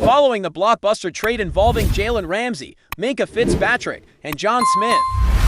Following the blockbuster trade involving Jalen Ramsey, Minkah Fitzpatrick, and John Smith,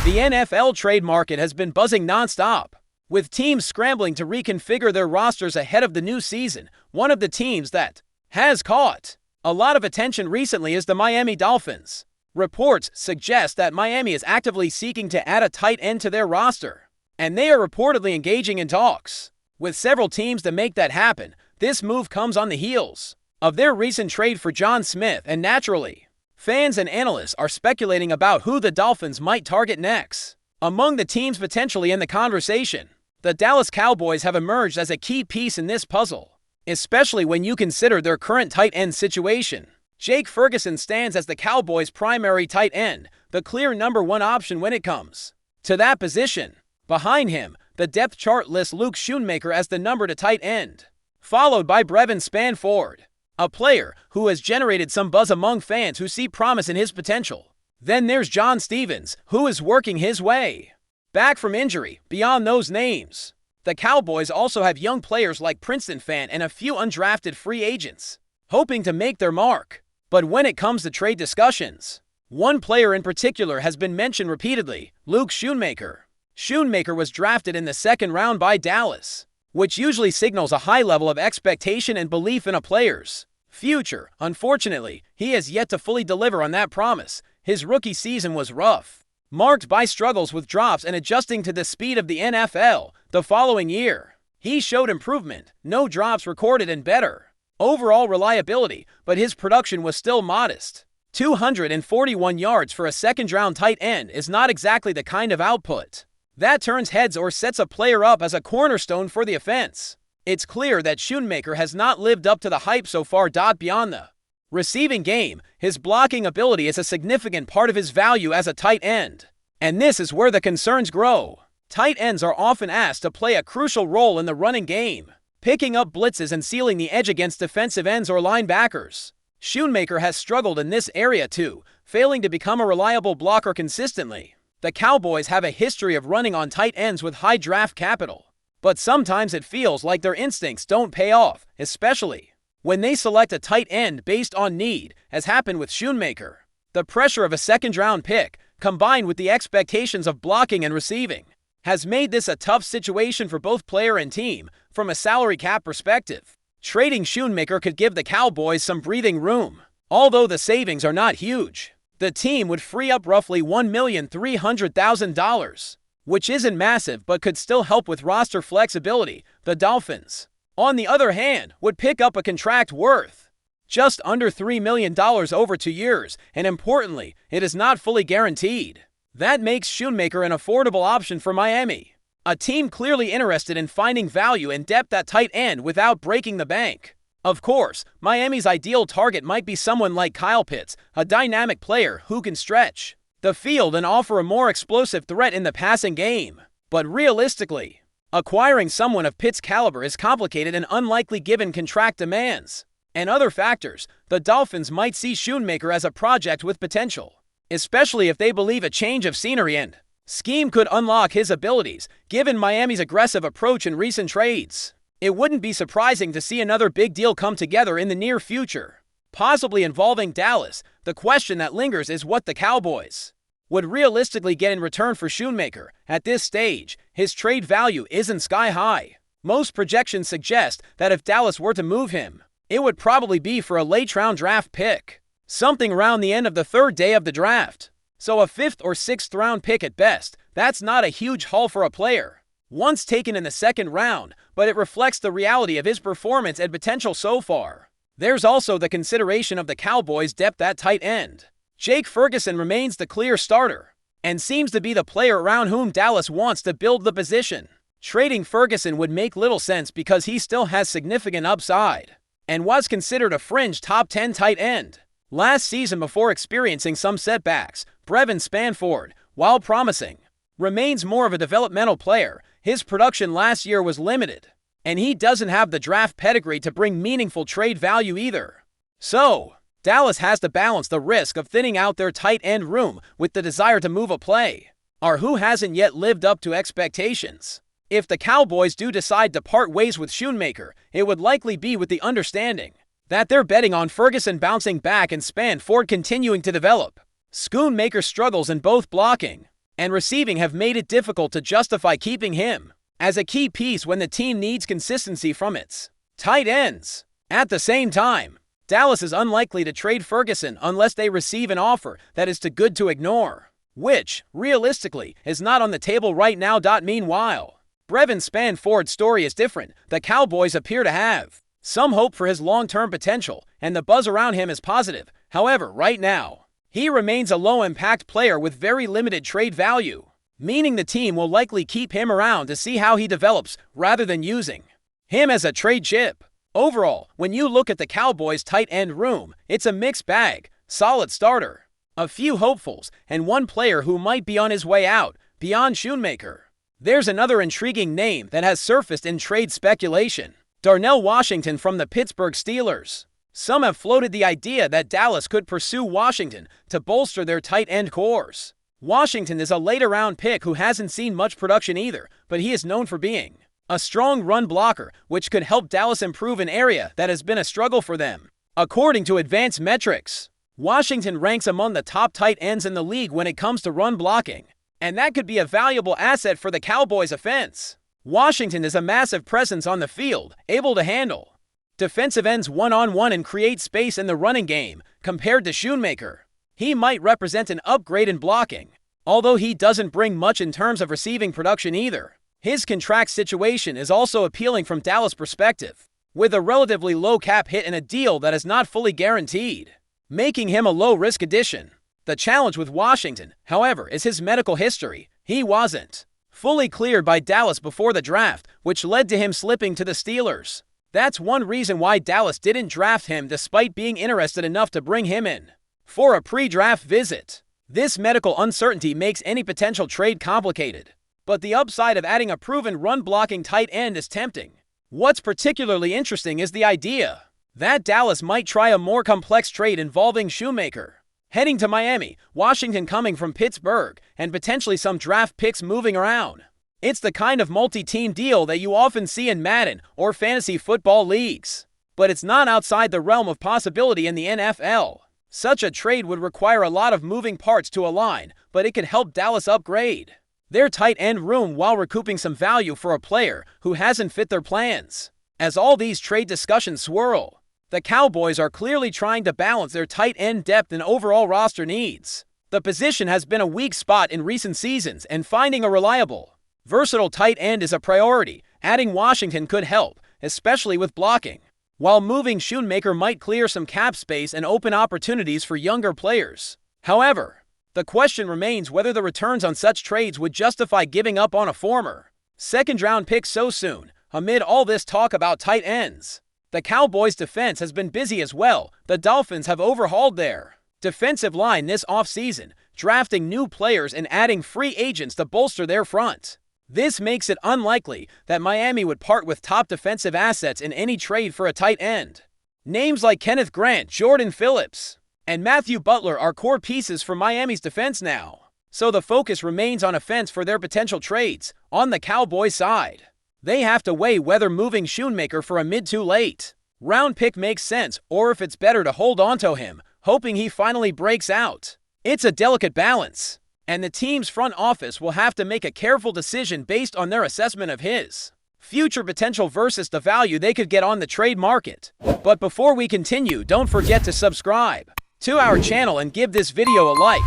the NFL trade market has been buzzing nonstop, with teams scrambling to reconfigure their rosters ahead of the new season. One of the teams that has caught a lot of attention recently is the Miami Dolphins. Reports suggest that Miami is actively seeking to add a tight end to their roster, and they are reportedly engaging in talks with several teams to make that happen. This move comes on the heels of their recent trade for John Smith, and naturally, fans and analysts are speculating about who the Dolphins might target next. Among the teams potentially in the conversation, the Dallas Cowboys have emerged as a key piece in this puzzle, especially when you consider their current tight end situation. Jake Ferguson stands as the Cowboys' primary tight end, the clear number one option when it comes to that position. Behind him, the depth chart lists Luke Shoemaker as the number 2 tight end, followed by Brevin Spanford, a player who has generated some buzz among fans who see promise in his potential. Then there's John Stevens, who is working his way back from injury. Beyond those names, the Cowboys also have young players like Princeton Fan and a few undrafted free agents, hoping to make their mark. But when it comes to trade discussions, one player in particular has been mentioned repeatedly: Luke Shoemaker. Shoemaker was drafted in the 2nd round by Dallas, which usually signals a high level of expectation and belief in a player's future. Unfortunately, he has yet to fully deliver on that promise. His rookie season was rough, marked by struggles with drops and adjusting to the speed of the NFL. The following year, he showed improvement, no drops recorded, and better overall reliability, but his production was still modest. 241 yards for a second-round tight end is not exactly the kind of output that turns heads or sets a player up as a cornerstone for the offense. It's clear that Shoemaker has not lived up to the hype so far. Beyond the receiving game, his blocking ability is a significant part of his value as a tight end, and this is where the concerns grow. Tight ends are often asked to play a crucial role in the running game, picking up blitzes and sealing the edge against defensive ends or linebackers. Shoemaker has struggled in this area too, failing to become a reliable blocker consistently. The Cowboys have a history of running on tight ends with high draft capital, but sometimes it feels like their instincts don't pay off, especially when they select a tight end based on need, as happened with Shoemaker. The pressure of a second-round pick, combined with the expectations of blocking and receiving, has made this a tough situation for both player and team. From a salary cap perspective, trading Shoemaker could give the Cowboys some breathing room. Although the savings are not huge, the team would free up roughly $1,300,000, which isn't massive but could still help with roster flexibility. The Dolphins, on the other hand, would pick up a contract worth just under $3 million over 2 years, and importantly, it is not fully guaranteed. That makes Shoemaker an affordable option for Miami, a team clearly interested in finding value and depth at tight end without breaking the bank. Of course, Miami's ideal target might be someone like Kyle Pitts, a dynamic player who can stretch the field and offer a more explosive threat in the passing game. But realistically, acquiring someone of Pitts' caliber is complicated and unlikely given contract demands and other factors. The Dolphins might see Shoemaker as a project with potential, especially if they believe a change of scenery and scheme could unlock his abilities. Given Miami's aggressive approach in recent trades, it wouldn't be surprising to see another big deal come together in the near future, possibly involving Dallas. The question that lingers is what the Cowboys would realistically get in return for Shoemaker. At this stage, his trade value isn't sky high. Most projections suggest that if Dallas were to move him, it would probably be for a late-round draft pick, something around the end of the 3rd day of the draft. So a 5th or 6th round pick at best. That's not a huge haul for a player once taken in the 2nd round, but it reflects the reality of his performance and potential so far. There's also the consideration of the Cowboys' depth at tight end. Jake Ferguson remains the clear starter and seems to be the player around whom Dallas wants to build the position. Trading Ferguson would make little sense because he still has significant upside and was considered a fringe top 10 tight end last season before experiencing some setbacks. Brevin Spanford, while promising, remains more of a developmental player. His production last year was limited, and he doesn't have the draft pedigree to bring meaningful trade value either. So, Dallas has to balance the risk of thinning out their tight end room with the desire to move a play, or who hasn't yet lived up to expectations. If the Cowboys do decide to part ways with Shoemaker, it would likely be with the understanding that they're betting on Ferguson bouncing back and Spanford continuing to develop. Shoemaker's struggles in both blocking and receiving have made it difficult to justify keeping him as a key piece when the team needs consistency from its tight ends. At the same time, Dallas is unlikely to trade Ferguson unless they receive an offer that is too good to ignore, which, realistically, is not on the table right now. Meanwhile, Brevin Spanford's story is different. The Cowboys appear to have some hope for his long-term potential, and the buzz around him is positive. However, right now, he remains a low-impact player with very limited trade value, meaning the team will likely keep him around to see how he develops rather than using him as a trade chip. Overall, when you look at the Cowboys' tight end room, it's a mixed bag. Solid starter, a few hopefuls, and one player who might be on his way out. Beyond Shoemaker, there's another intriguing name that has surfaced in trade speculation: Darnell Washington from the Pittsburgh Steelers. Some have floated the idea that Dallas could pursue Washington to bolster their tight end cores. Washington is a later-round pick who hasn't seen much production either, but he is known for being a strong run blocker, which could help Dallas improve an area that has been a struggle for them. According to advanced metrics, Washington ranks among the top tight ends in the league when it comes to run blocking, and that could be a valuable asset for the Cowboys' offense. Washington is a massive presence on the field, able to handle defensive ends one-on-one and create space in the running game. Compared to Shoemaker, he might represent an upgrade in blocking, although he doesn't bring much in terms of receiving production either. His contract situation is also appealing from Dallas' perspective, with a relatively low cap hit and a deal that is not fully guaranteed, making him a low-risk addition. The challenge with Washington, however, is his medical history. He wasn't fully cleared by Dallas before the draft, which led to him slipping to the Steelers. That's one reason why Dallas didn't draft him despite being interested enough to bring him in for a pre-draft visit. This medical uncertainty makes any potential trade complicated, but the upside of adding a proven run-blocking tight end is tempting. What's particularly interesting is the idea that Dallas might try a more complex trade involving Shoemaker heading to Miami, Washington coming from Pittsburgh, and potentially some draft picks moving around. It's the kind of multi-team deal that you often see in Madden or fantasy football leagues, but it's not outside the realm of possibility in the NFL. Such a trade would require a lot of moving parts to align, but it could help Dallas upgrade their tight end room while recouping some value for a player who hasn't fit their plans. As all these trade discussions swirl, the Cowboys are clearly trying to balance their tight end depth and overall roster needs. The position has been a weak spot in recent seasons, and finding a reliable, versatile tight end is a priority. Adding Washington could help, especially with blocking, while moving Shoemaker might clear some cap space and open opportunities for younger players. However, the question remains whether the returns on such trades would justify giving up on a former second-round pick so soon. Amid all this talk about tight ends, the Cowboys' defense has been busy as well. The Dolphins have overhauled their defensive line this offseason, drafting new players and adding free agents to bolster their front. This makes it unlikely that Miami would part with top defensive assets in any trade for a tight end. Names like Kenneth Grant, Jordan Phillips, and Matthew Butler are core pieces for Miami's defense now, so the focus remains on offense for their potential trades. On the Cowboys' side, they have to weigh whether moving Shoemaker for a mid-to-late round pick makes sense, or if it's better to hold onto him, hoping he finally breaks out. It's a delicate balance, and the team's front office will have to make a careful decision based on their assessment of his future potential versus the value they could get on the trade market. But before we continue, don't forget to subscribe to our channel and give this video a like.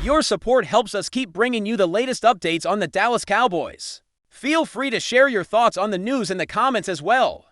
Your support helps us keep bringing you the latest updates on the Dallas Cowboys. Feel free to share your thoughts on the news in the comments as well.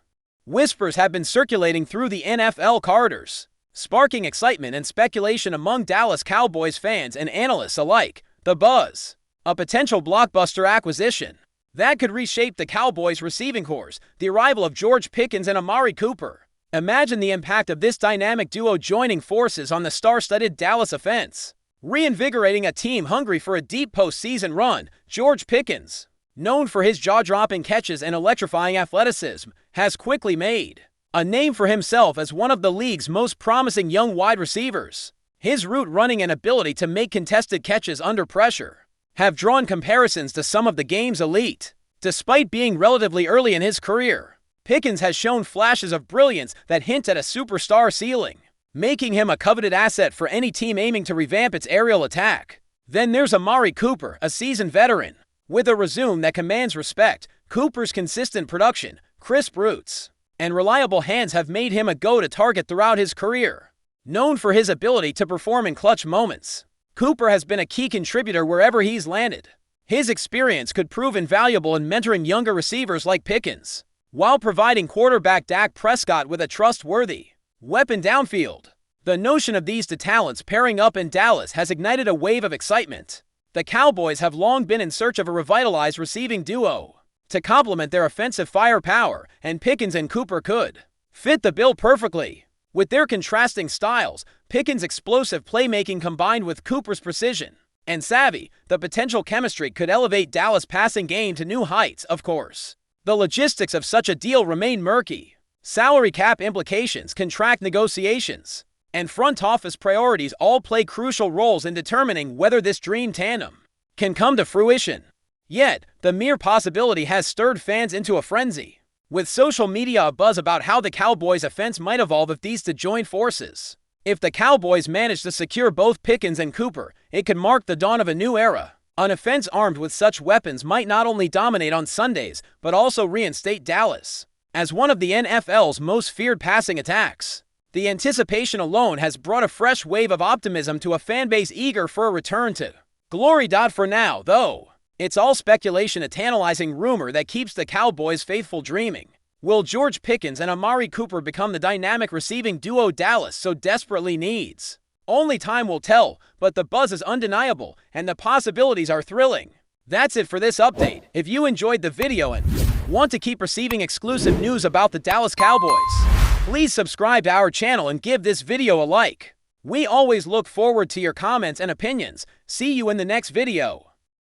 Whispers have been circulating through the NFL corridors, sparking excitement and speculation among Dallas Cowboys fans and analysts alike. The buzz, a potential blockbuster acquisition that could reshape the Cowboys' receiving corps, the arrival of George Pickens and Amari Cooper. Imagine the impact of this dynamic duo joining forces on the star-studded Dallas offense, reinvigorating a team hungry for a deep postseason run. George Pickens, known for his jaw-dropping catches and electrifying athleticism, has quickly made a name for himself as one of the league's most promising young wide receivers. His route running and ability to make contested catches under pressure have drawn comparisons to some of the game's elite. Despite being relatively early in his career, Pickens has shown flashes of brilliance that hint at a superstar ceiling, making him a coveted asset for any team aiming to revamp its aerial attack. Then there's Amari Cooper, a seasoned veteran. With a resume that commands respect, Cooper's consistent production, crisp routes, and reliable hands have made him a go-to target throughout his career. Known for his ability to perform in clutch moments, Cooper has been a key contributor wherever he's landed. His experience could prove invaluable in mentoring younger receivers like Pickens, while providing quarterback Dak Prescott with a trustworthy weapon downfield. The notion of these two talents pairing up in Dallas has ignited a wave of excitement. The Cowboys have long been in search of a revitalized receiving duo to complement their offensive firepower, and Pickens and Cooper could fit the bill perfectly. With their contrasting styles, Pickens' explosive playmaking combined with Cooper's precision and savvy, the potential chemistry could elevate Dallas' passing game to new heights. Of course, the logistics of such a deal remain murky. Salary cap implications, contract negotiations, and front office priorities all play crucial roles in determining whether this dream tandem can come to fruition. Yet, the mere possibility has stirred fans into a frenzy, with social media abuzz about how the Cowboys' offense might evolve if these two join forces. If the Cowboys manage to secure both Pickens and Cooper, it could mark the dawn of a new era. An offense armed with such weapons might not only dominate on Sundays, but also reinstate Dallas as one of the NFL's most feared passing attacks. The anticipation alone has brought a fresh wave of optimism to a fanbase eager for a return to glory. For now, though, it's all speculation, a tantalizing rumor that keeps the Cowboys faithful dreaming. Will George Pickens and Amari Cooper become the dynamic receiving duo Dallas so desperately needs? Only time will tell, but the buzz is undeniable and the possibilities are thrilling. That's it for this update. If you enjoyed the video and want to keep receiving exclusive news about the Dallas Cowboys, please subscribe to our channel and give this video a like. We always look forward to your comments and opinions. See you in the next video.